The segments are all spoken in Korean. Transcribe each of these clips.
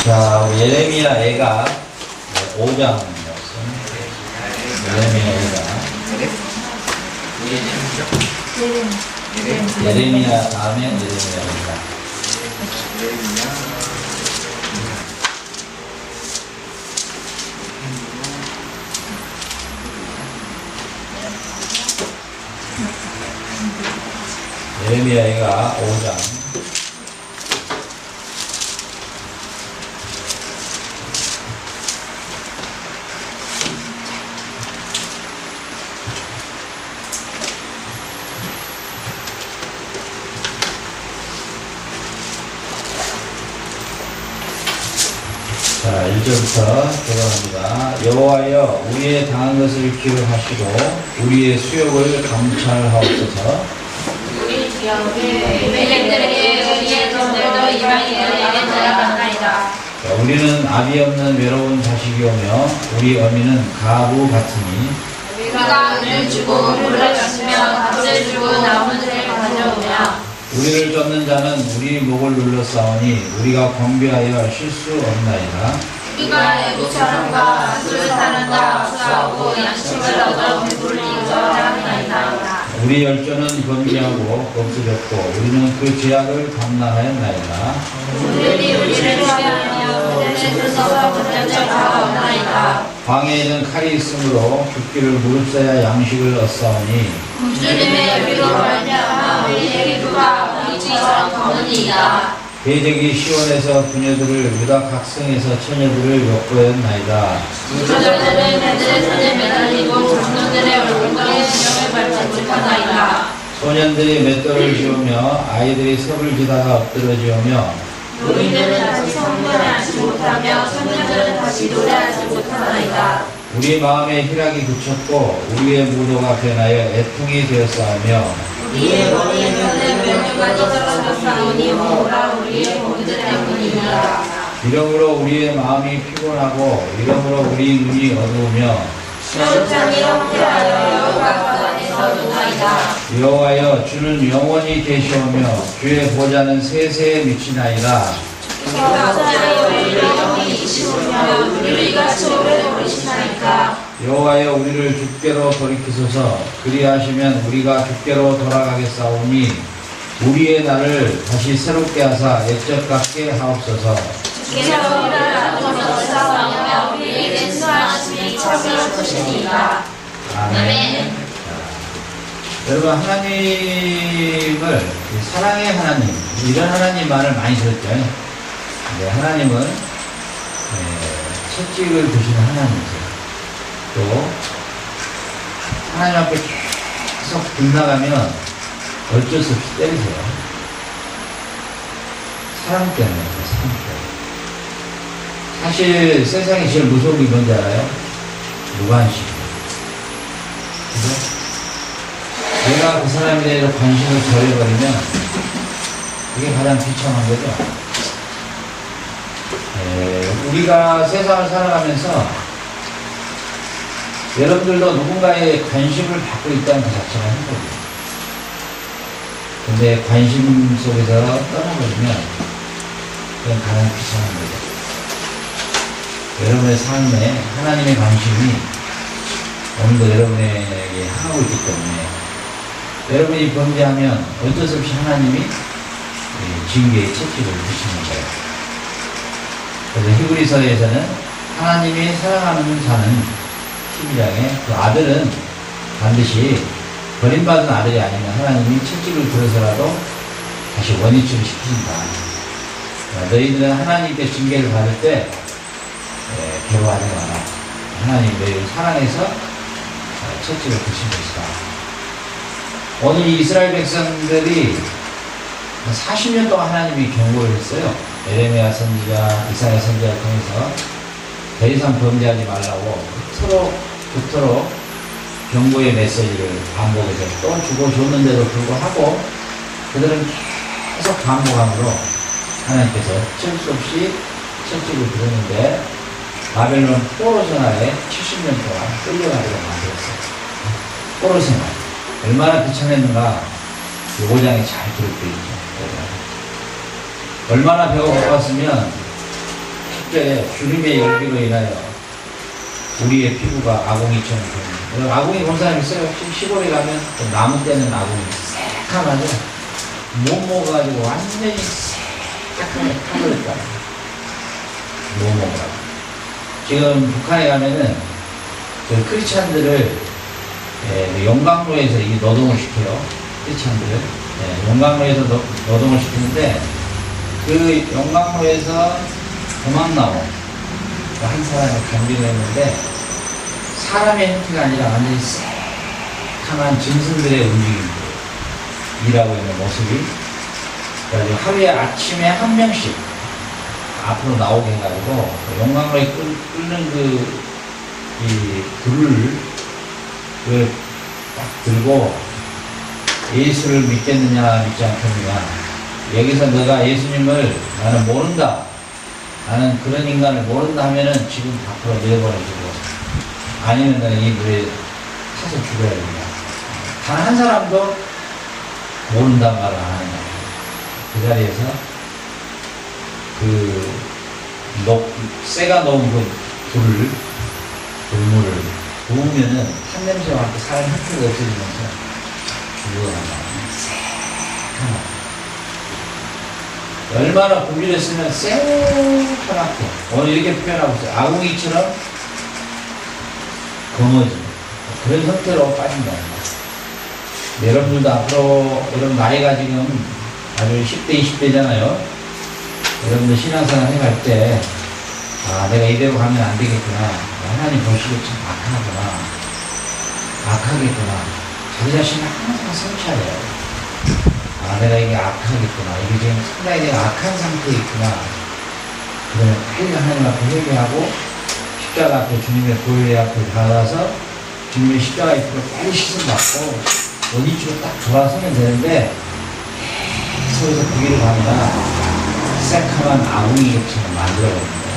자, 우리 예레미야 애가 5장 예레미야 애가 예레미야 다음에 예레미야 애가 예레미야 애가 5장 자, 1절부터 들어갑니다. 여호와여 우리의 당한 것을 기록하시고 우리의 수욕을 감찰하옵소서. 우리 기업의 외객들에게 우리의 돈들도 이방인들에게 들어간다이다. 우리는 아비 없는 외로운 자식이오며 우리 어미는 가부 같으니 우리가 은을 주고 물을 마시며 값을 주고 나무들을 가져오며 우리를 쫓는 자는 우리 목을 눌러싸우니 우리가 권비하여 쉴 수 없나이다. 우리가 애국 사람과 아수르 사람과 싸우고 양식을 얻어 배부르니까 하나이다. 우리 열조는 권비하고 없어졌고 우리는 그 죄악을 감당하였나이다. 그들이 우리를 취하며 그들의 손에서 붙는 자가 없나이다. 광야에는 칼이 있으므로 죽기를 무릅써야 양식을 얻사오니 주님의 여기로 말미암아 우리의 기부가 우리처럼 거문이이다. 대적이 시온에서 부녀들을 유다 각성에서 처녀들을 엿보였나이다. 부자들은 그들의 손에 매달리고 장로들의 얼굴에 진영을 밟지 못하나이다. 소년들이 맷돌을 지우며 아이들이 섭을 지다가 엎드러지우며 노인들은 다시 성문에 앉지 못하며 청년들은 다시 노래하지 못하나이다. 우리 마음의 희락이 그쳤고 우리의 무도가 변하여 애통이 되었사오며 우리의 머리에는 명령까지 떨어졌사오니 오라 우리의 범죄 때문이니라. 이러므로 우리의 마음이 피곤하고 이러므로 우리 눈이 어두우며 시험장이 형태하여 여호와 그 안에서 누나이다. 여호와여 주는 영원히 계시오며 주의 보좌는 세세에 미치나이다. 시험장이 우리를 영원히 이시오며 우리를 이같이 오래 버리시나이까. 여호와여 우리를 주께로 돌이키소서. 그리하시면 우리가 주께로 돌아가겠사오니 우리의 날을 다시 새롭게 하사 옛적 같게 하옵소서. 주께서 우리를 아버지로 싸우며 우리에게 수하심이 참으시니이다. 아멘. 여러분 하나님을 사랑의 하나님 이런 하나님만을 많이 들었죠. 네, 하나님은 채찍을 드시는 하나님이세요. 또 하나님 앞에 계속 빗나가면 어쩔 수 없이 때리세요. 사랑 때문에 사랑 때문에. 사실 세상에 제일 무서운 게 뭔지 알아요? 무관심. 그죠? 내가 그 사람에 대해서 관심을 절해버리면 그게 가장 비참한 거죠. 우리가 세상을 살아가면서 여러분들도 누군가의 관심을 받고 있다는 그 자체가 행복이에요. 근데 관심 속에서 떠나버리면 그건 가장 비참한 거죠. 여러분의 삶에 하나님의 관심이 오늘도 여러분에게 하고 있기 때문에 여러분이 범죄하면 어쩔 수 없이 하나님이 징계의 채찍을 주시는 거예요. 그래서 히브리서에서는 하나님이 사랑하는 자는 12장에 그 아들은 반드시 버림받은 아들이 아니면 하나님이 채찍을 들어서라도 다시 원위치를 시키신다. 너희들은 하나님께 징계를 받을 때 괴로워하지 마라. 하나님 너희를 사랑해서 채찍을 드신 것이다. 오늘 이스라엘 백성들이 40년 동안 하나님이 경고를 했어요. 예레미야 선지자, 이사야 선지자를 통해서 더 이상 범죄하지 말라고 그토록 경고의 메시지를 반복해서 또 주고 줬는데도 불구하고 그들은 계속 반복함으로 하나님께서 어쩔 수 없이 채찍을 들었는데 바벨론 포로 생활에 70년 동안 끌려가기로 만들었어요. 포로 생활. 얼마나 비참했는가 5장에 잘 기록되어 있죠. 얼마나 배가 고팠으면 10절에 주님의 열기로 인하여 우리의 피부가 아궁이처럼 됩니다. 아궁이 본 사람 있어요? 시골에 가면 나무 때는 아궁이 새카마죠. 못 먹어가지고 완전히 새카맣게 타버렸다. 못 먹어가지고. 지금 북한에 가면은 그 크리스찬들을 용광로에서 이 노동을 시켜요. 크리스찬들을. 용광로에서 노동을 시키는데 그 용광로에서 도망나온 한 사람을 감비를 했는데 사람의 형태가 아니라 완전히 새카만 짐승들의 움직임 일하고 있는 모습이 그래가지고 하루에 아침에 한 명씩 앞으로 나오게 해가지고 용광로에 끓는 이 불을 딱 들고 예수를 믿겠느냐 믿지 않겠느냐 여기서 너가 예수님을 나는 모른다 나는 그런 인간을 모른다 하면은 지금 앞으로 내버려주고 아니면 너는 이 물에 타서 죽어야 된다. 단 한 사람도 모른단 말을 안 하는 거야. 그 자리에서 쇠가 넣은 불물을 부으면은 탄냄새와 함께 사람 형태가 없어지면서 죽어간다. 새카맣게. 얼마나 분비했으면 새카맣게. 오늘 이렇게 표현하고 있어요. 아궁이처럼 검어지. 그런 형태로 빠진다. 여러분들도 앞으로, 여러분 나이가 지금 아주 10대, 20대잖아요. 여러분들 신앙생활 해갈 때, 내가 이대로 가면 안 되겠구나. 하나님 보시고 참 악하겠구나. 자기 자신을 항상 성찰해요. 내가 이게 악하겠구나. 이게 지금 상당히 내가 악한 상태에 있구나. 그러면 빨리 하나님 앞에 회개하고, 십자가 앞에 주님의 보혈의 앞에 받아서, 주님의 십자가 앞으로 빨리 씻음받고, 어디쯤으로 딱 돌아서면 되는데, 계속해서 그 길을 가면, 새카만 아궁이처럼 만들어버립니다.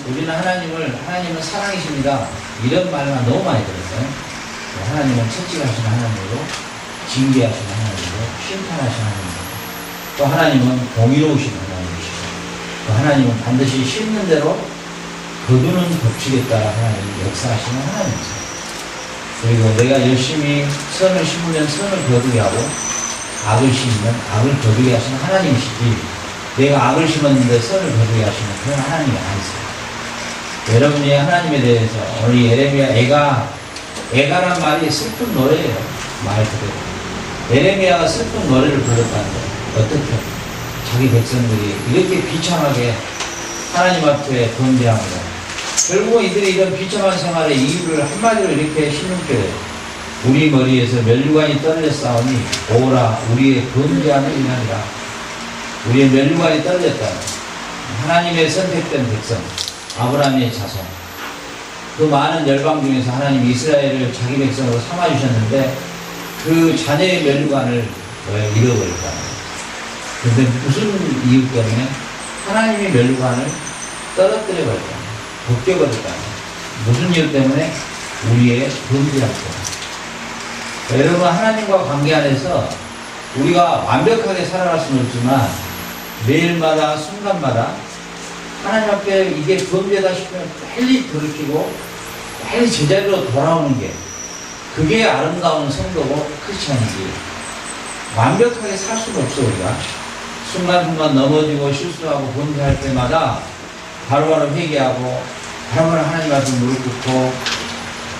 우리는 하나님은 사랑이십니다. 이런 말만 너무 많이 들었어요. 하나님은 채찍하시는 하나님이고, 징계하시는 하나님이고, 심판하시는 하나님이고, 또 하나님은 공의로우신 하나님이시고, 또 하나님은 반드시 심는 대로 거두는 덮치겠다 하나님 역사하시는 하나님이세요. 그리고 내가 열심히 선을 심으면 선을 거두게 하고, 악을 심으면 악을 거두게 하시는 하나님이시지, 내가 악을 심었는데 선을 거두게 하시는 그런 하나님이 아니세요. 여러분이 하나님에 대해서 오늘 예레미야 애가란 말이 슬픈 노래예요. 말 그대로. 예레미야가 슬픈 노래를 불렀다는 거예요. 어떻게? 자기 백성들이 이렇게 비참하게 하나님 앞에 범죄합니다. 결국은 이들이 이런 비참한 생활의 이유를 한마디로 이렇게 신문겨요. 우리 머리에서 면류관이 떨어졌사오니 오라 우리의 범죄함을 인하리라. 우리의 면류관이 떨어졌다. 하나님의 선택된 백성, 아브라함의 자손. 그 많은 열방 중에서 하나님 이스라엘을 자기 백성으로 삼아주셨는데 그 자녀의 면류관을 잃어버렸다. 그런데 무슨 이유 때문에? 하나님의 면류관을 떨어뜨려버렸다. 벗겨버렸다. 무슨 이유 때문에? 우리의 범죄함 때문에. 여러분, 하나님과 관계 안에서 우리가 완벽하게 살아갈 수는 없지만 매일마다 순간마다 하나님 앞에 이게 범죄다 싶으면 빨리 돌이키고 빨리 제자리로 돌아오는 게 그게 아름다운 성도고 크리스찬이지. 완벽하게 살 수는 없어. 우리가 순간순간 넘어지고 실수하고 범죄할 때마다 바로바로 회개하고 바로바로 하나님 앞에 무릎 꿇고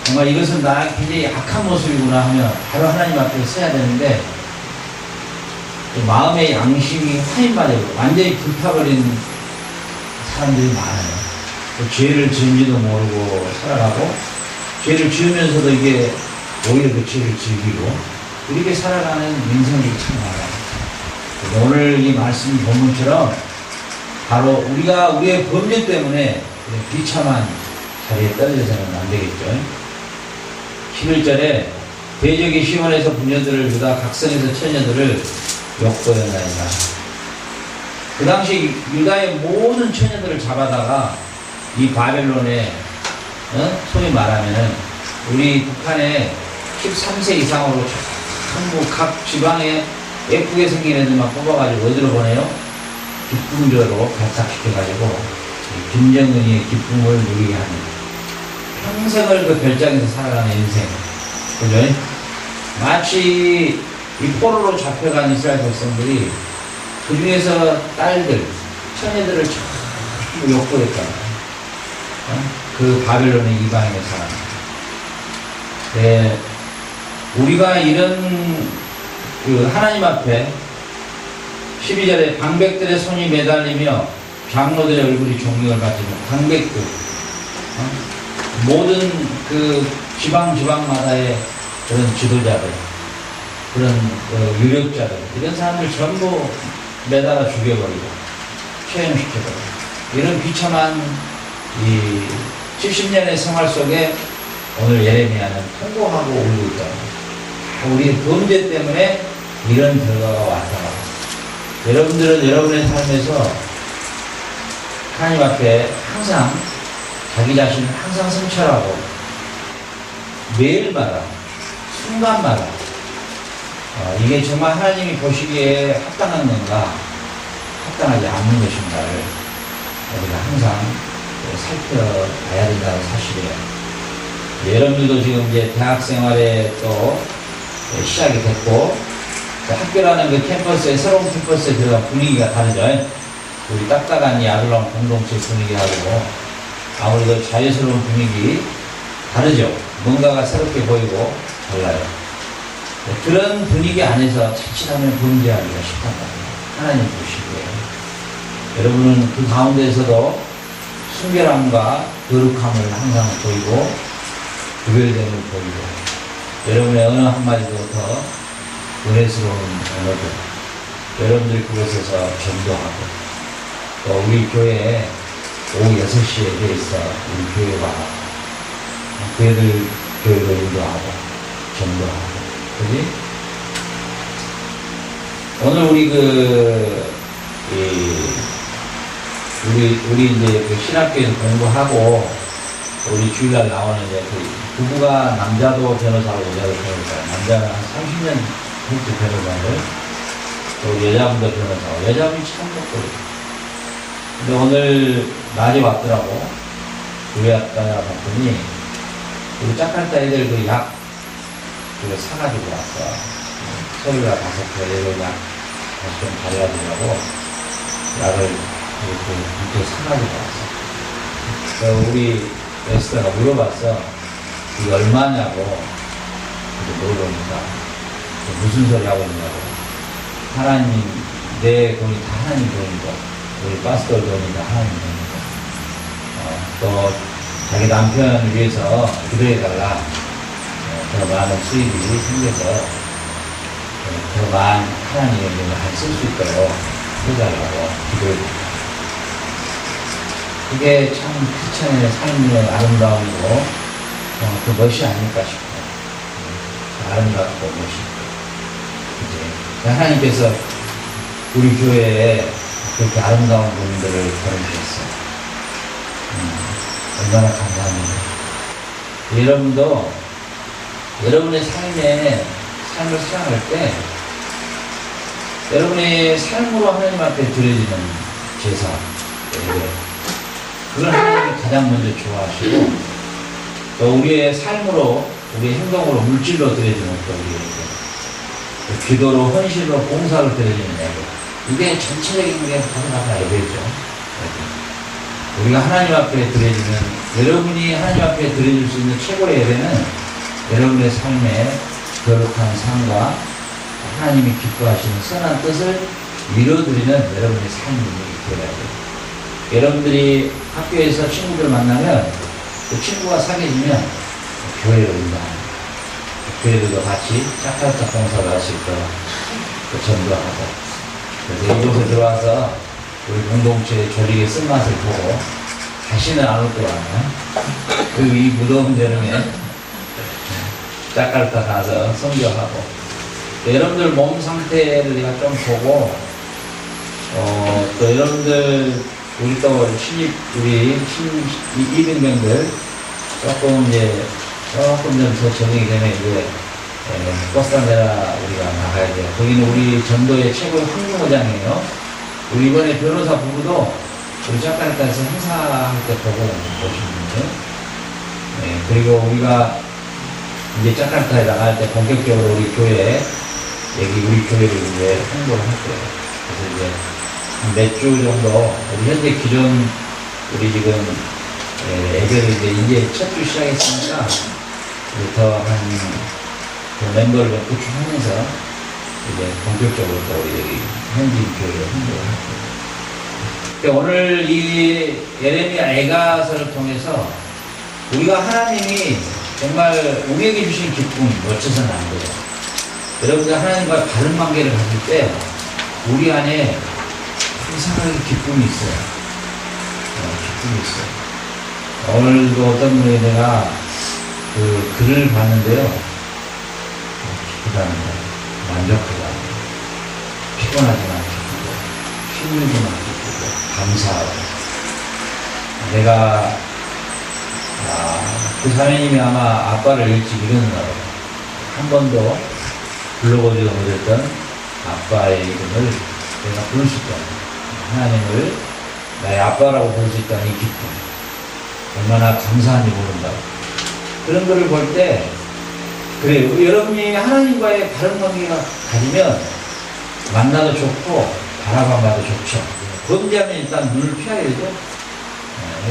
정말 이것은 나의 굉장히 약한 모습이구나 하면 바로 하나님 앞에 서야 되는데 마음의 양심이 화인받아요. 완전히 불타버린 사람들이 많아요. 죄를 지은지도 모르고 살아가고 죄를 지으면서도 이게 오히려 그 죄를 즐기고 이렇게 살아가는 인생들이 참 많아요. 오늘 이 말씀 본문처럼 바로 우리가 우리의 범죄 때문에 비참한 자리에 떨어져서는 안 되겠죠. 11절에 대적이 시온에서 부녀들을 유다 각성에서 처녀들을 욕보였나이다. 그 당시 유다의 모든 처녀들을 잡아다가 이 바벨론에 소위 말하면은 우리 북한에 13세 이상으로 전부 각 지방에 예쁘게 생긴 애들만 뽑아가지고 어디로 보내요? 기쁨조로 발탁시켜가지고 김정은이의 기쁨을 누리게 합니다. 평생을 그 별장에서 살아가는 인생. 그죠? 마치 이 포로로 잡혀간 이스라엘 백성들이 그 중에서 딸들, 처녀들을 전부 욕보했잖아요. 그 바벨론의 이방인의 사람. 네, 우리가 이런 그 하나님 앞에 12절에 방백들의 손이 매달리며 장로들의 얼굴이 존경을 받지만 방백들, 모든 그 지방마다의 그런 지도자들, 그런 유력자들, 이런 사람들 전부 매달아 죽여버리고 체험시켜버리고 이런 비참한 이 70년의 생활 속에 오늘 예레미야는 통곡하고 울고 있다. 우리 범죄 때문에 이런 결과가 왔다. 여러분들은 여러분의 삶에서 하나님 앞에 항상 자기 자신을 항상 성찰하고 매일마다 순간마다 이게 정말 하나님이 보시기에 합당한 건가 합당하지 않는 것인가를 우리가 항상 살펴봐야 된다는 사실이에요. 여러분들도 지금 이제 대학 생활에 또 시작이 됐고 학교라는 그 캠퍼스에 새로운 캠퍼스에 들어간 분위기가 다르죠. 우리 딱딱한 이 아름다운 공동체 분위기하고 아무래도 자유스러운 분위기 다르죠. 뭔가가 새롭게 보이고 달라요. 그런 분위기 안에서 자칫하면 범죄하기가 쉽단 말이에요. 하나님 보시기에. 여러분은 그 가운데에서도 순결함과 거룩함을 항상 보이고 구별됨을 보이고 여러분의 어느 한마디도 더 은혜스러운 언어들 여러분들 그곳에서 전도하고 또 우리 교회에 오후 6시에 되어 있어 우리 교회 와 교회를 교회로 인도하고 전도하고 그지? 오늘 우리 이제 그 신학교에서 공부하고 우리 주일날 나오는 이제 그 부부가 남자도 변호사고 여자도 변호사 남자는 한 30년 했지 변호사를 또 여자분도 변호사고 여자분이 참 좋거든요. 근데 오늘 낮에 왔더라고. 교회 왔다 봤더니 우리 자카르타 애들 그 약 그거 사가지고 왔어. 서울이가 가서 그 애들 약 다시 좀 가져야 되려고 약을 이렇게 사가지고 왔어. 그래서 우리 에스더가 물어봤어. 이게 얼마냐고. 물어보니까 무슨 소리 하고 있냐고. 하나님 내 돈이 다 하나님 돈이고 우리 파스tor 돈이 다 하나님 돈이고 또 자기 남편을 위해서 기도해달라. 더 많은 수입이 생겨서 더 많은 하나님의 명을 쓸 수 있도록 해달라고 기도해달라. 그게 참 크리스천의 삶의 아름다움이고 그 멋이 아닐까 싶어요. 아름답고 멋있고 이제 하나님께서 우리 교회에 그렇게 아름다운 분들을 보내주셨어요. 얼마나 감사합니다. 여러분도 여러분의 삶을 살아갈 때 여러분의 삶으로 하나님 앞에 드려지는 제사 그걸 하나님이 가장 먼저 좋아하시고 또 우리의 삶으로 우리의 행동으로 물질로 드려지는 또 우리에게 기도로 헌신으로 봉사로 드려지는 예배 이게 전체적인 게 가져나가 예배죠. 우리가 하나님 앞에 드려지는 여러분이 하나님 앞에 드려질 수 있는 최고의 예배는 여러분의 삶의 거룩한 삶과 하나님이 기뻐하시는 선한 뜻을 이루어드리는 여러분의 삶이 되어야 돼요. 여러분들이 학교에서 친구들 만나면 그 친구가 사귀어지면 교회로 인도합니다. 교회들도 같이 자카르타 봉사를 할 수 있도록 전도하고 그래서 이곳에 들어와서 우리 공동체의 조직의 쓴맛을 보고 다시는 안 올 거라면 이 무더운 여름에 자카르타 가서 선교하고 여러분들 몸 상태를 내가 좀 보고 또 여러분들 우리 또 우리 이등병들 조금 좀 더 적응이 되면 이제 코스타메라 우리가 나가야 돼요. 거기는 우리 전도의 최고의 황금어장이에요. 우리 이번에 변호사 부부도 우리 자카르타에서 행사할 때 보고 오셨는데, 네, 그리고 우리가 이제 자카르타에 나갈 때 본격적으로 우리 교회, 여기 우리 교회를 이제 홍보를 할 거예요. 그래서 이제 몇 주 정도, 우리 현재 기존, 우리 지금, 애들을 이제 첫 주 시작했으니까, 더한 멤버를 좀 구축하면서, 이제 본격적으로 또 우리 여기 현지 교회를 홍보를 할 거예요. 그러니까 오늘 이 예레미야 애가서를 통해서 우리가 하나님이 정말 우리에게 주신 기쁨 놓쳐서는 안 돼요. 여러분들 하나님과 바른 관계를 가질 때 우리 안에 이상하게 기쁨이 있어요. 기쁨이 있어요. 오늘도 어떤 분이 내가 그 글을 봤는데요. 기쁘다는 만족하다. 피곤하지만 기쁘고 힘들지만 기쁘고 감사하고 내가 그 사모님이 아마 아빠를 일찍 잃었나 봐요. 한 번도 불러보지도 못했던 아빠의 이름을 내가 부를 수 있다는 하나님을 나의 아빠라고 부를 수 있다는 이 기쁨 얼마나 감사한지 모른다고 그런 거를 볼 때 그래요. 여러분이 하나님과의 바른 관계가 가지면 만나도 좋고 바라봐도 좋죠. 범죄하면 일단 눈을 피해야 되죠.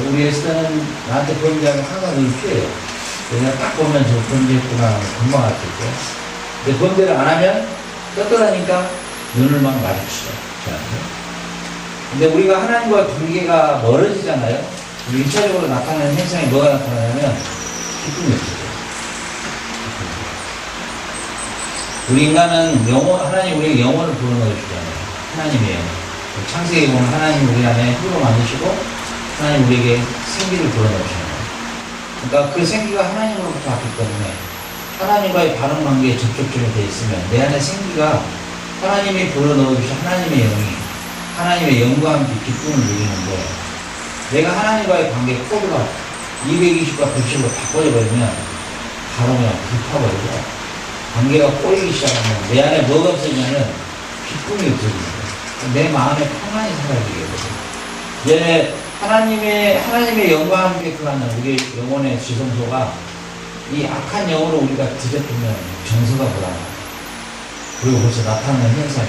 우리 에스더는 나한테 범죄하면 항상 눈을 피해요. 그냥 딱 보면 저 범죄했구나 하면 금방 알 수 있고. 근데 범죄를 안 하면 떳떳하니까 눈을 막 마주치죠. 저한테. 근데 우리가 하나님과 관계가 멀어지잖아요. 우리 1차적으로 나타나는 현상이 뭐가 나타나냐면 기쁨이 없어요. 우리 인간은 하나님 우리에게 영혼을 불어넣어주잖아요. 하나님의 영혼. 창세기 보면 하나님 우리 안에 흙으로 만드시고 하나님 우리에게 생기를 불어넣으시는 거예요. 그러니까 그 생기가 하나님으로부터 왔기 때문에 하나님과의 바른 관계에 접촉점이 되어 있으면 내 안에 생기가 하나님이 불어넣어주신 하나님의 영이 하나님의 영과 함께 기쁨을 누리는데 내가 하나님과의 관계 코드가 220과 110으로 바꿔져 버리면 바로 그냥 불타버리고 관계가 꼬이기 시작하면 내 안에 뭐가 없어지냐면 기쁨이 없어집니다. 내 마음에 평안이 사라지게 되거든요. 이제 하나님의 영광 함께 그하는 우리 영혼의 지성소가 이 악한 영으로 우리가 뒤덮으면 정서가 불안하고 그리고 벌써 나타나는 현상이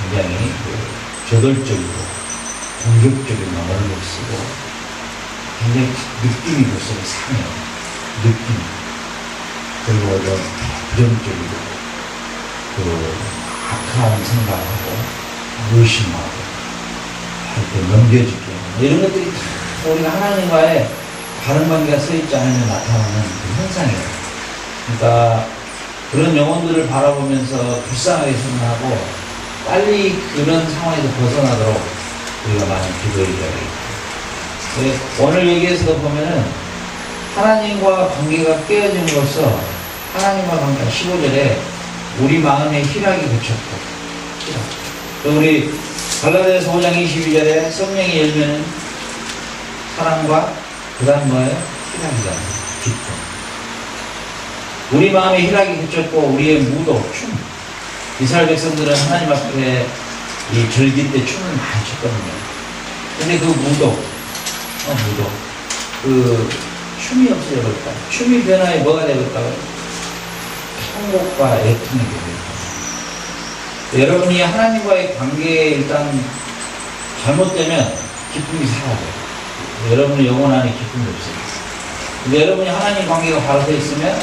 굉장히 저돌적이고 공격적인 언어를 쓰고 굉장히 느낌이 벌써 상해요. 느낌. 그리고 좀 부정적이고 악한 생각하고 의심하고 할 때 넘겨지게 이런 것들이 다 우리가 하나님과의 바른 관계가 서있지 않으면 나타나는 그 현상이에요. 그러니까 그런 영혼들을 바라보면서 불쌍하게 생각하고 빨리 그런 상황에서 벗어나도록 우리가 많이 기도해줘야 되겠다. 오늘 얘기에서도 보면은 하나님과 관계가 깨어짐으로써 하나님과 관계가 15절에 우리 마음에 희락이 그쳤고 또 우리 갈라디아서 5장 22절에 성령이 열면은 사랑과 그 다음 뭐예요? 희락이잖아요. 기쁨. 우리 마음에 희락이 그쳤고 우리의 무도, 춤. 이스라엘 백성들은 하나님 앞에 이 절기 때 춤을 많이 췄거든요. 근데 그 무도, 그 춤이 없어져 버렸다. 춤이 변화에 뭐가 되었다고요? 통곡과 애통이 되었다. 여러분이 하나님과의 관계에 일단 잘못되면 기쁨이 사라져요. 여러분의 영혼 안에 기쁨이 없어요. 근데 여러분이 하나님 관계가 바로 서 있으면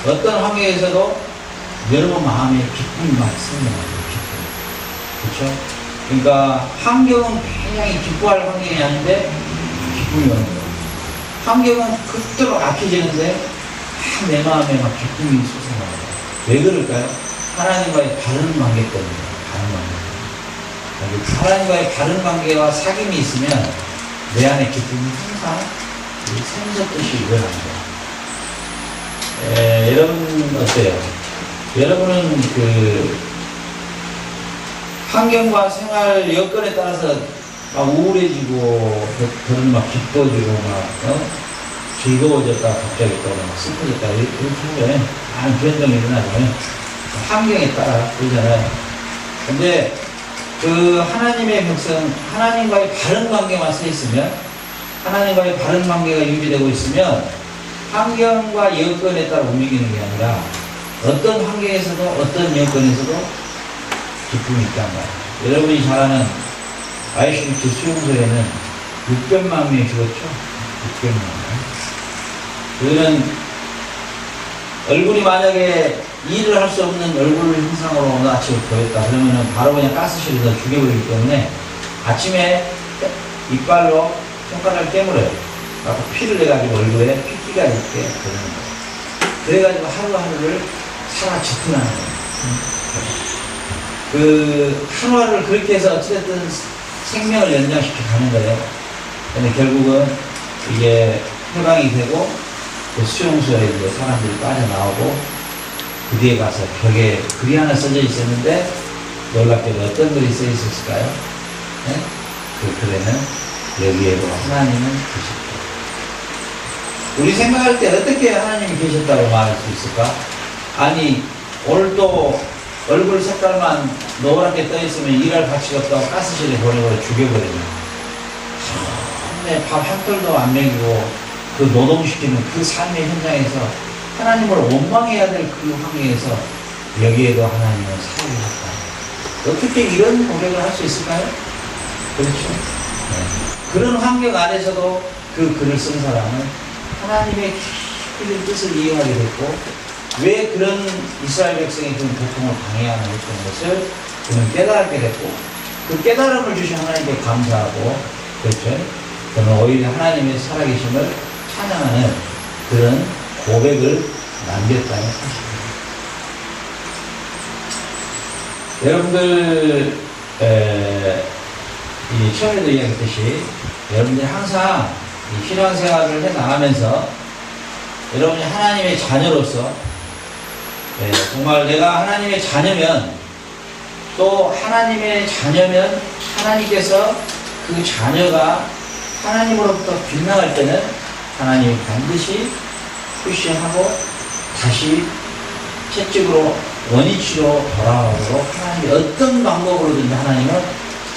어떤 환경에서도 여러분 마음에 기쁨만 생겨나요. 기쁨. 그렇죠? 그러니까 환경은 굉장히 기뻐할 환경이 아닌데 기쁨이 오는 거예요. 환경은 그토록 악해지는데 내 마음에 막 기쁨이 솟아나요. 왜 그럴까요? 하나님과의 바른 관계 때문에. 바른 관계 때문에. 하나님과의 바른 관계와 사귐이 있으면 내 안에 기쁨이 항상 샘솟듯이 일어납니다. 여러분 어때요? 여러분은 그 환경과 생활 여건에 따라서 막 우울해지고 그런 막 기뻐지고 막 즐거워졌다 갑자기 또 막 슬퍼졌다 이렇게 하면 많은 변동이 일어나잖아요. 환경에 따라 그러잖아요. 근데 그 하나님의 백성, 하나님과의 바른 관계만 서 있으면, 하나님과의 바른 관계가 유지되고 있으면 환경과 여건에 따라 움직이는 게 아니라 어떤 환경에서도 어떤 여건에서도 기쁨이 있단 말이에요. 여러분이 잘 아는 ICBT 수용소에는 600만 명이 죽었죠. 600만 명. 그는 얼굴이 만약에 일을 할 수 없는 얼굴 형상으로 오늘 아침에 보였다 그러면은 바로 그냥 가스실에서 죽여버리기 때문에 아침에 이빨로 손가락을 깨물어요. 그래서 피를 내가지고 얼굴에 핏기가 있게 그러는 거예요. 그래가지고 하루하루를 살아 지푸는 거예요. 그 하루하루를 그렇게 해서 어찌됐든 생명을 연장시켜 가는 거예요. 근데 결국은 이게 해방이 되고 그 수용소에 이제 사람들이 빠져나오고 그 뒤에 가서 벽에 글이 하나 써져 있었는데 놀랍게도 어떤 글이 써 있었을까요? 네? 그 글에는 여기에도 하나님은 계셨다. 우리 생각할 때 어떻게 하나님이 계셨다고 말할 수 있을까? 아니 오늘 또 얼굴 색깔만 노랗게 떠 있으면 일할 가치가 없다고 가스실에 보내버려 죽여버리냐. 밥 한 톨도 안 먹이고 그 노동시키는 그 삶의 현장에서 하나님을 원망해야 될 그 환경에서 여기에도 하나님은 살아계셨다. 어떻게 이런 고백을 할 수 있을까요? 그렇죠. 네. 그런 환경 안에서도 그 글을 쓴 사람은 하나님의 깊은 뜻을 이해하게 됐고 왜 그런 이스라엘 백성이 그런 고통을 방해하는 것을 그는 깨달게 됐고 그 깨달음을 주신 하나님께 감사하고 그렇죠. 그는 오히려 하나님의 살아계심을 찬양하는 그런 고백을 남겼다는 사실입니다. 여러분들 이 처음에도 이야기했듯이 여러분들이 항상 이 신앙생활을 해나가면서 여러분이 하나님의 자녀로서 정말 내가 하나님의 자녀면 또 하나님의 자녀면 하나님께서 그 자녀가 하나님으로부터 빗나갈 때는 하나님이 반드시 푸시하고 다시 채찍으로 원위치로 돌아오도록 하나님이 어떤 방법으로든지 하나님은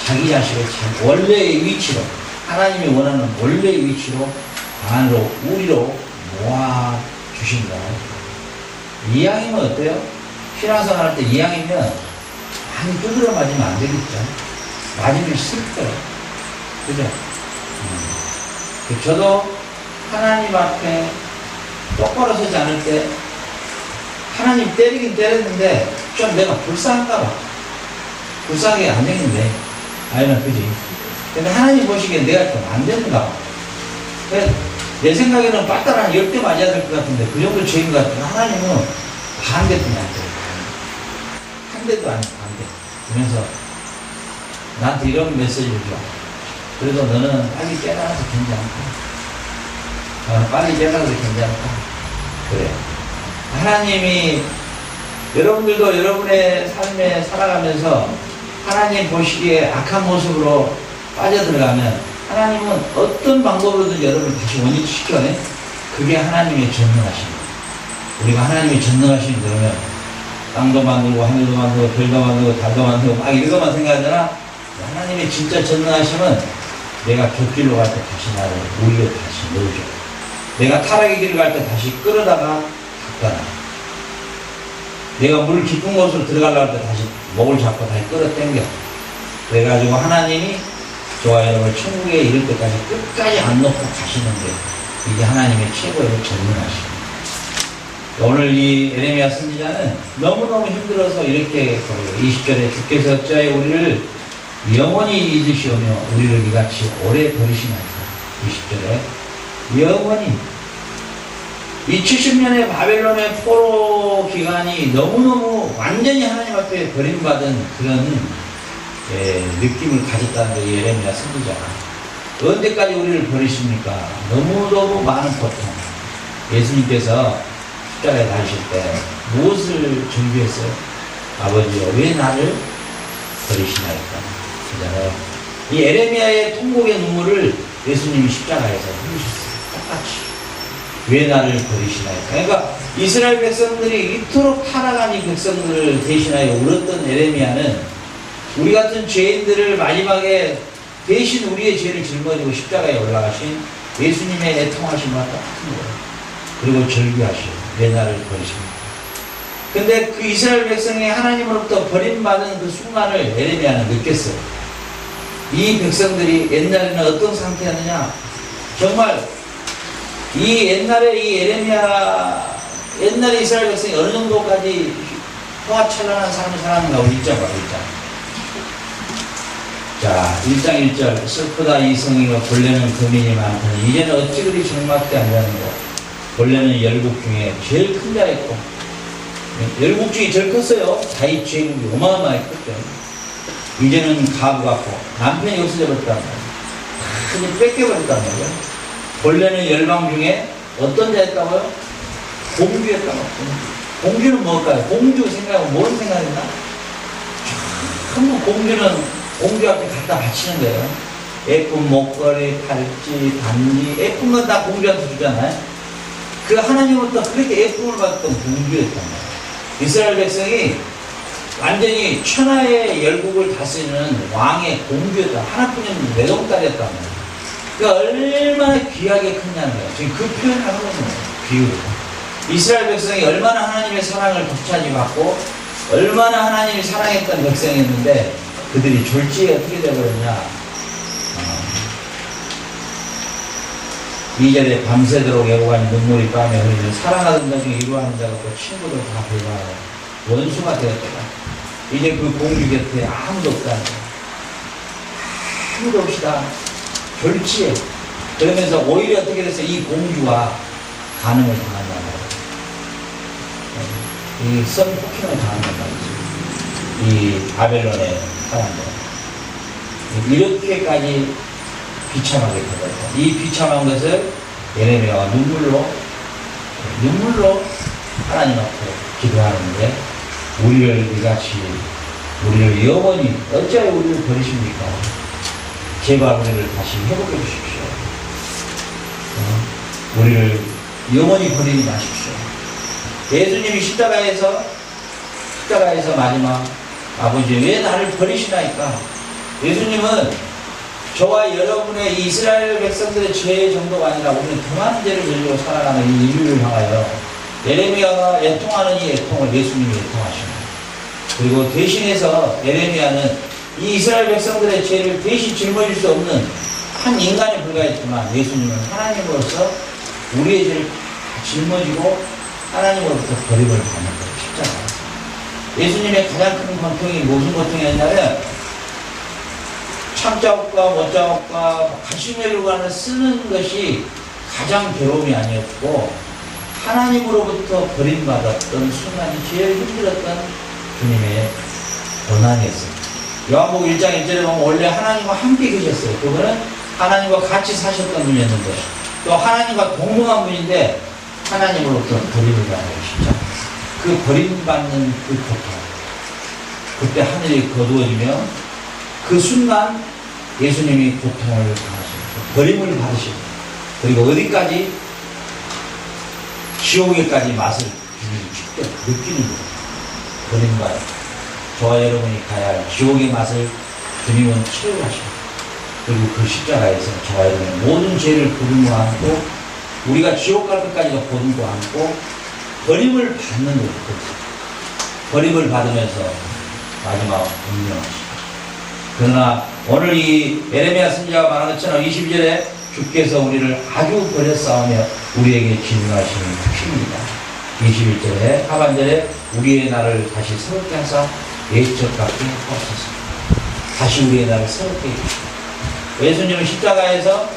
자기 자식을 원래의 위치로 하나님이 원하는 원래의 위치로 안으로 우리로 모아 주신다. 이왕이면 어때요? 신앙생활 할 때 이왕이면 많이 두드려 맞으면 안 되겠죠. 맞으면 슬퍼요. 그죠? 저도 하나님 앞에 똑바로 서지 않을 때 하나님 때리긴 때렸는데 좀 내가 불쌍한가 봐. 불쌍하게 안 되는데 아니면 그지? 근데 하나님 보시기엔 내가 좀 안 되는가 봐. 내 생각에는 빠따랑 10대 맞아야 될 것 같은데 그 정도 죄인 것 같은데 하나님은 반대뿐이 안 돼요. 한 대도 아니고 반대. 그러면서 나한테 이런 메시지를 줘. 그래도 너는 빨리 깨달아서 괜찮다. 빨리 깨달아서 괜찮다. 그래. 하나님이 여러분들도 여러분의 삶에 살아가면서 하나님 보시기에 악한 모습으로 빠져들어가면 하나님은 어떤 방법으로든 여러분을 다시 원위치시켜내. 그게 하나님의 전능하십니다. 우리가 하나님의 전능하시는 그러면 땅도 만들고 하늘도 만들고 별도 만들고 달도 만들고 막 이런 것만 생각하잖아. 하나님의 진짜 전능하심은 내가 곁길로 갈 때 다시 나를 우리로 다시 넣어줘. 내가 타락의 길을 갈 때 다시 끌어다가 닦아놔. 내가 물 깊은 곳으로 들어가려고 할 때 다시 목을 잡고 다시 끌어당겨. 그래가지고 하나님이 저와 여러분을 천국에 이를 때까지 끝까지 안 놓고 가시는데 이게 하나님의 최고의 전능하십니다. 오늘 이 에레미야 선지자는 너무너무 힘들어서 이렇게 20절에 주께서 어찌하여 우리를 영원히 잊으시오며 우리를 이같이 오래 버리시나이까. 20절에 영원히 이 70년의 바벨론의 포로 기간이 너무너무 완전히 하나님 앞에 버림받은 그런 느낌을 가졌다는 거예요. 예레미야 선지자가. 언제까지 우리를 버리십니까? 너무너무 많은 고통. 예수님께서 십자가에 달리실 때 무엇을 준비했어요? 아버지여 왜 나를 버리시나이까? 그잖아요. 이 에레미야의 통곡의 눈물을 예수님이 십자가에서 흘리셨어요. 똑같이. 왜 나를 버리시나이까? 그러니까 이스라엘 백성들이 이토록 타락한 이 백성들을 대신하여 울었던 에레미야는 우리 같은 죄인들을 마지막에 대신 우리의 죄를 짊어지고 십자가에 올라가신 예수님의 애통하심과 똑같은 거예요. 그리고 절규하시고 내 나를 버리십니다. 근데 그 이스라엘 백성이 하나님으로부터 버림받은 그 순간을 에레미야는 느꼈어요. 이 백성들이 옛날에는 어떤 상태였느냐? 정말 이 옛날에 이 에레미야, 옛날에 이스라엘 백성이 어느 정도까지 호화찬란한 삶을 살았는가? 우리 1장 봐, 1장. 자, 1장 1절. 슬프다 이 성이가 본래는 거민이 많더니 이제는 어찌 그리 적막게 하냐는 거. 본래는 열국 중에 제일 큰 자였고, 열국 중에 제일 컸어요. 다윗 제국이 어마어마하게 컸죠. 이제는 가부 같고 남편이 없어져 버렸단 말이에요. 다 뺏겨버렸단 말이에요. 본래는 열방 중에 어떤 자였다고요? 공주였다고. 공주는 뭘까요? 공주 생각하면 뭘 생각했나? 전부 공주는 공주 앞에 갖다 바치는 거예요. 예쁜 목걸이, 팔찌, 반지, 예쁜 건 다 공주한테 주잖아요. 그 하나님으로부터 그렇게 예쁨을 받던 공주였단 말이에요. 이스라엘 백성이 완전히 천하의 열국을 다스리는 왕의 공주였다. 하나뿐인 외동딸이었단 말이에요. 그러니까 얼마나 귀하게 컸냐는 거예요. 지금 그 표현을 하는 거예요. 비유로. 이스라엘 백성이 얼마나 하나님의 사랑을 독차지받고 얼마나 하나님이 사랑했던 백성이었는데 그들이 졸지에 어떻게 되어버렸냐. 2절에 밤새도록 애고가니 눈물이 뺨에 흐르는 사랑하던 자 중에 이루하는 자가 없고 친구들 다 배반하고 원수가 되었더라. 이제 그 공주 곁에 아무도 없다는 거야. 아무도 없이다. 졸지에. 그러면서 오히려 어떻게 됐어요? 이 공주가 간음을 당한단 말이에요. 이 성폭행을 당한단 말이죠. 이 바벨론의 사람들. 이렇게까지 비참하게 되었다. 이 비참한 것을 예레미야가 눈물로 하나님 앞에 기도하는데 우리를 이같이 우리를 영원히 어찌하여 우리를 버리십니까? 제발 우리를 다시 회복해 주십시오. 우리를 영원히 버리지 마십시오. 예수님이 십자가에서 마지막 아버지 왜 나를 버리시나이까? 예수님은 저와 여러분의 이 이스라엘 백성들의 죄의 정도가 아니라 우리는 더 많은 죄를 지고 살아가는 이 인류를 향하여 예레미야가 애통하는 이 애통을 예수님이 애통하십니다. 그리고 대신해서 예레미야는 이 이스라엘 백성들의 죄를 대신 짊어질 수 없는 한 인간에 불과했지만 예수님은 하나님으로서 우리의 죄를 짊어지고 하나님으로부터 버림을 받는 것을 십자가에서. 예수님의 가장 큰 고통이 무슨 고통이었냐면 참자옥과 못자옥과 가시멜루간을 쓰는 것이 가장 괴로움이 아니었고 하나님으로부터 버림받았던 순간이 제일 힘들었던 주님의 고난이었습니다. 요한복음 1장 1절에 보면 원래 하나님과 함께 계셨어요. 그분은 하나님과 같이 사셨던 분이었는데 또 하나님과 동등한 분인데 하나님으로부터 버림을 받는 것이죠. 그 버림받는 그 고통, 그때 하늘이 거두어지며 그 순간 예수님이 고통을 당하시고 버림을 받으시고 그리고 어디까지? 지옥에까지 맛을 주님이 직접 느끼는 거예요. 버림받아 저와 여러분이 가야 할 지옥의 맛을 주님은 채워가시고 그리고 그 십자가에서 저와 여러분의 모든 죄를 보듬어 안고 우리가 지옥 갈 것까지도 보듬고 안고 버림을 받는 거예요. 버림을 받으면서 마지막 운명하시고 그러나 오늘 이 예레미야 선지자가 말한 것처럼 22절에 주께서 우리를 아주 버렸사오며 우리에게 진노하시는 피입니다. 21절에 하반절에 우리의 날을 다시 새롭게 하사 예적같게 하옵소서. 다시 우리의 날을 새롭게 해주시고 예수님은 십자가에서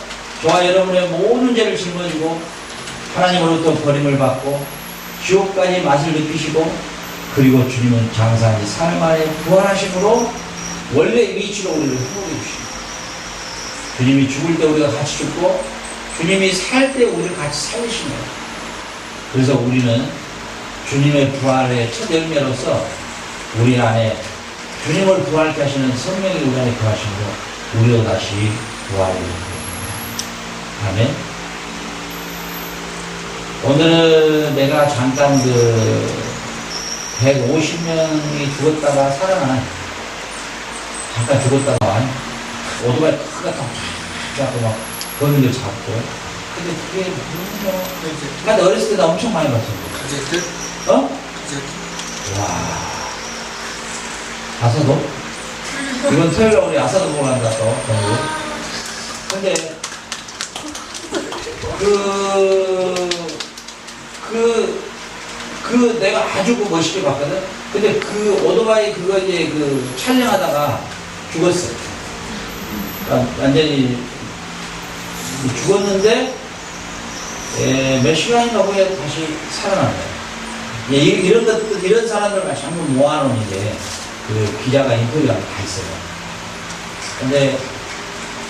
저와 여러분의 모든 죄를 짊어지고 하나님으로부터 버림을 받고 지옥까지 맛을 느끼시고 그리고 주님은 장사한 지 3일 만에 부활하심으로 원래 위치로 우리를 회복해 주십니다. 주님이 죽을 때 우리가 같이 죽고 주님이 살 때 우리를 같이 살리신 거예요. 그래서 우리는 주님의 부활의 첫 열매로서 우리 안에 주님을 부활케 하시는 성령이 우리 안에 거하시고 우리도 다시 부활이 됩니다. 아멘. 오늘은 내가 잠깐 150명이 죽었다가 살아난 잠깐 죽었다가 오토바이 크게 탁 잡고 막 거기를 잡고. 근데 그게 뭐, 나 어렸을 때 나 엄청 많이 봤어. 가제트? 어? 가제트? 와. 아사도? 이번 토요일에 우리 아사도 보러 간다 또. 전부. 근데 내가 아주 그 멋있게 봤거든? 근데 그 오토바이 그거 이제 그 촬영하다가 죽었어. 완전히 죽었는데, 몇 시간인가 후에 다시 살아난 거야. 이런 것들, 이런 사람들을 전부 모아놓은 이제 그 기자가 인터뷰가 다 있어요. 근데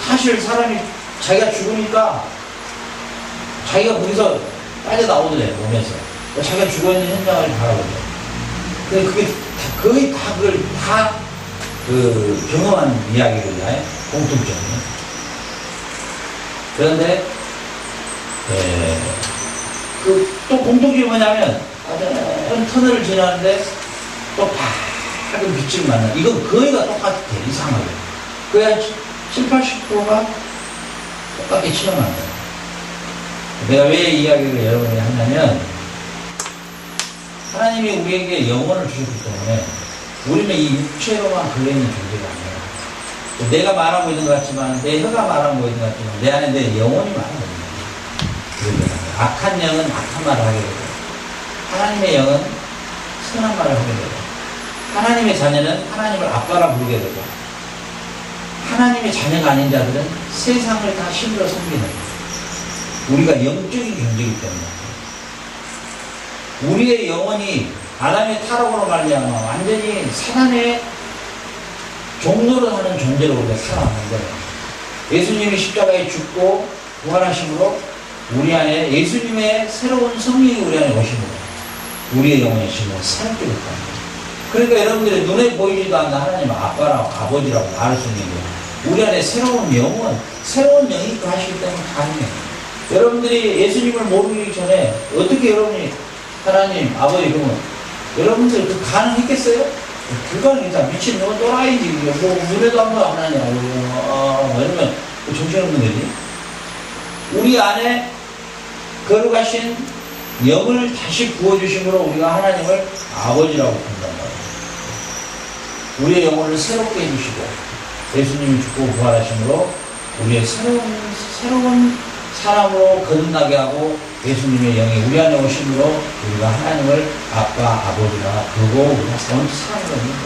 사실 사람이 자기가 죽으니까 자기가 거기서 빠져나오더래, 몸에서. 자기가 죽어있는 현장을 바라보죠. 근데 그게 거의 다 그걸 다 그 경험한 이야기거든요. 공통점이. 그런데, 또 공통점이 뭐냐면, 터널을 지나는데 또 밝은 빛을 만나. 이건 거의가 똑같아, 이상하게. 그야 7, 80%가 똑같게 치러난 거야. 내가 왜 이 이야기를 여러분에게 하냐면, 하나님이 우리에게 영혼을 주셨기 때문에 우리는 이 육체로만 걸려있는 존재가 아니야. 내가 말하고 있는 것 같지만, 내 혀가 말하고 있는 것 같지만, 내 안에 내 영혼이 말하고 있는 거야. 악한 영은 악한 말을 하게 되고, 하나님의 영은 선한 말을 하게 되고, 하나님의 자녀는 하나님을 아빠라 부르게 되고, 하나님의 자녀가 아닌 자들은 세상을 다 힘들어 섬기는 거야. 우리가 영적인 존재이기 때문에. 우리의 영혼이 아담의 타락으로 말미암아 완전히 사단의 종노릇 하는 존재로 우리가 살아가는 거예요. 예수님이 십자가에 죽고 부활하심으로 우리 안에 예수님의 새로운 성령이 우리 안에 오심으로 우리의 영혼의 심을 새롭게 됐다는 거예요. 그러니까 여러분들의 눈에 보이지도 않는 하나님 아빠라고 아버지라고 말할 수 있는 거예요. 우리 안에 새로운 영혼, 새로운 영이 하시기 때문에 가능해요. 여러분들이 예수님을 모르기 전에 어떻게 여러분이 하나님 아버지 그러면 여러분들 그 가능했겠어요? 불가능이다. 미친놈은 또라이지. 뭐 눈에도 한 번 안 하냐. 뭐 이러면 정신없는 거지. 우리 안에 거룩하신 영을 다시 부어주심으로 우리가 하나님을 아버지라고 부른단 말이에요. 우리의 영혼을 새롭게 해주시고 예수님이 죽고 부활하심으로 우리의 새로운 사람으로 거듭나게 하고 예수님의 영이 우리 안에 오심으로 우리가 하나님을 아빠, 아버지라 부르고 우리가 사는 겁니다.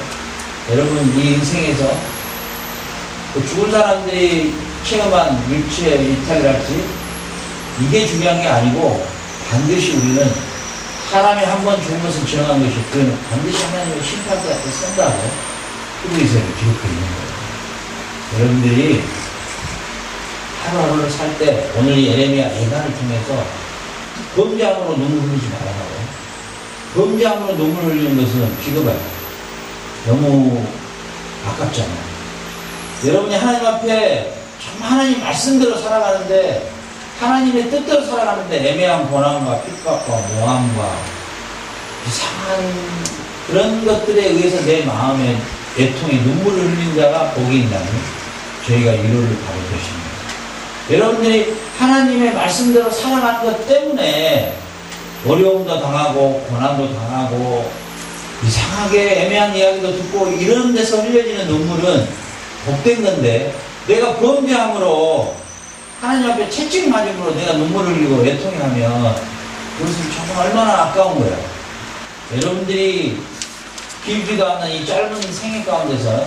여러분 이 인생에서 그 죽은 사람들이 체험한 육체 이탈이랄지 이게 중요한 게 아니고 반드시 우리는 사람이 한 번 죽은 것은 지나간 것이 그는 반드시 하나님의 심판대 앞에 선다고 히브리서에 기록되어 있는 거예요. 여러분들이 하루하루를 살 때 오늘 이 예레미야 예가를 통해서 범죄함으로 눈물 흘리지 말아라고. 범죄함으로 눈물 흘리는 것은 비겁해요. 너무 아깝잖아요. 여러분이 하나님 앞에 정말 하나님 말씀대로 살아가는데 하나님의 뜻대로 살아가는데 애매한 고난과 핍박과 모함과 이상한 그런 것들에 의해서 내 마음에 애통에 눈물을 흘린 자가 복이 있나니 저희가 위로를 받을 것입니다. 여러분들이 하나님의 말씀대로 살아가는 것 때문에 어려움도 당하고 고난도 당하고 이상하게 애매한 이야기도 듣고 이런 데서 흘려지는 눈물은 복된 건데 내가 범죄함으로 하나님 앞에 채찍 맞음으로 내가 눈물을 흘리고 애통해하면 그것은 정말 얼마나 아까운 거야. 여러분들이 길지도 않는 이 짧은 생애 가운데서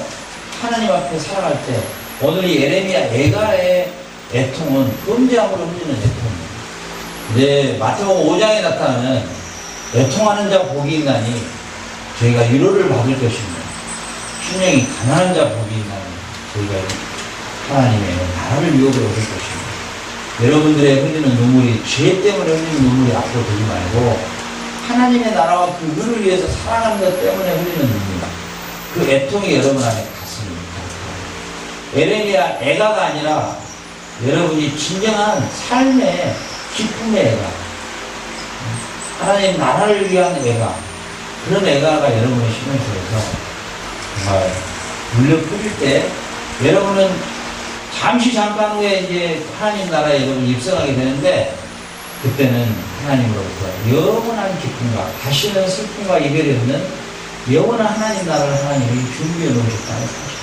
하나님 앞에 살아갈 때 오늘 이 예레미야 애가의 애통은 범죄함으로 흘리는 애통입니다. 근데 마태복음 5장에 나타나는 애통하는 자 복이 있나니 저희가 위로를 받을 것입니다. 심령이 가난한 자 복이 있나니 저희가 하나님의 나라를 유업으로 얻을 것입니다. 여러분들의 흘리는 눈물이 죄 때문에 흘리는 눈물이 앞으로 되지 말고 하나님의 나라와 그 의를 위해서 살아가는 것 때문에 흘리는 눈물, 그 애통이 여러분 안에 갔습니다. 예레미야 애가가 아니라 여러분이 진정한 삶의 기쁨의 애가, 하나님 나라를 위한 애가, 그런 애가가 여러분의 심을 속에서 정말 물려 퍼질 때 여러분은 잠깐 후에 이제 하나님 나라에 여러분 입성하게 되는데 그때는 하나님으로부터 영원한 기쁨과 다시는 슬픔과 이별이 없는 영원한 하나님 나라를 하나님이 준비해 놓으셨다는 사실.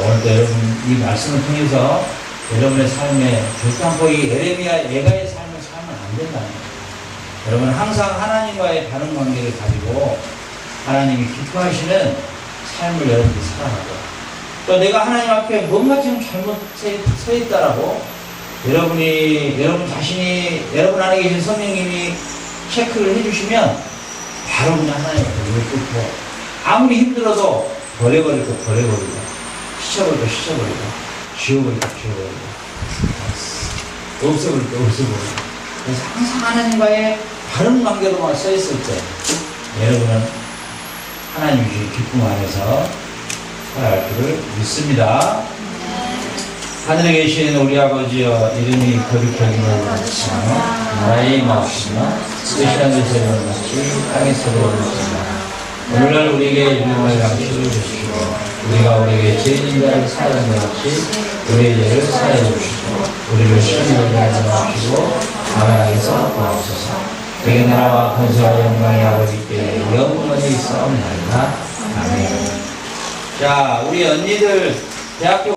오늘도 여러분 이 말씀을 통해서 여러분의 삶에 결단코 이 에레미야 애가의 삶을 살면 안 된다는 거예요. 여러분 항상 하나님과의 바른 관계를 가지고 하나님이 기뻐하시는 삶을 여러분들이 살아가고 또 내가 하나님 앞에 뭔가 지금 잘못 서 있다라고 여러분 자신이 여러분 안에 계신 성령님이 체크를 해주시면 바로 그냥 하나님 앞에 무릎 꿇고 아무리 힘들어도 버려버릴 거 버려버리고 시쳐버릴 거 시쳐버리고 지워버릴 거 지워버리고 없애버릴 거 없애버리고 그래서 항상 하나님과의 바른 관계로만 서 있을 때 여러분은 하나님 주신 기쁨 안에서 살아갈 줄을 믿습니다. 하늘에 계신 우리 아버지여 이름이 거룩히 여김을 받으시며 나의 마옵시며 뜻이 하늘에서 이루어졌지 땅에서도 이루어졌습니다. 오늘날 우리에게 일용할 양식을 주시고 우리가 우리에게 죄 있는 자를 사하는 것 같이 우리의 죄를 사하여 주시고 우리를 시험에 하지 마시고 가난하게서 구하옵소서. 내게 나라와 권세와 영광이 아버지께 영원히 있사옵나이다. 아멘. 자, 우리 언니들 대학교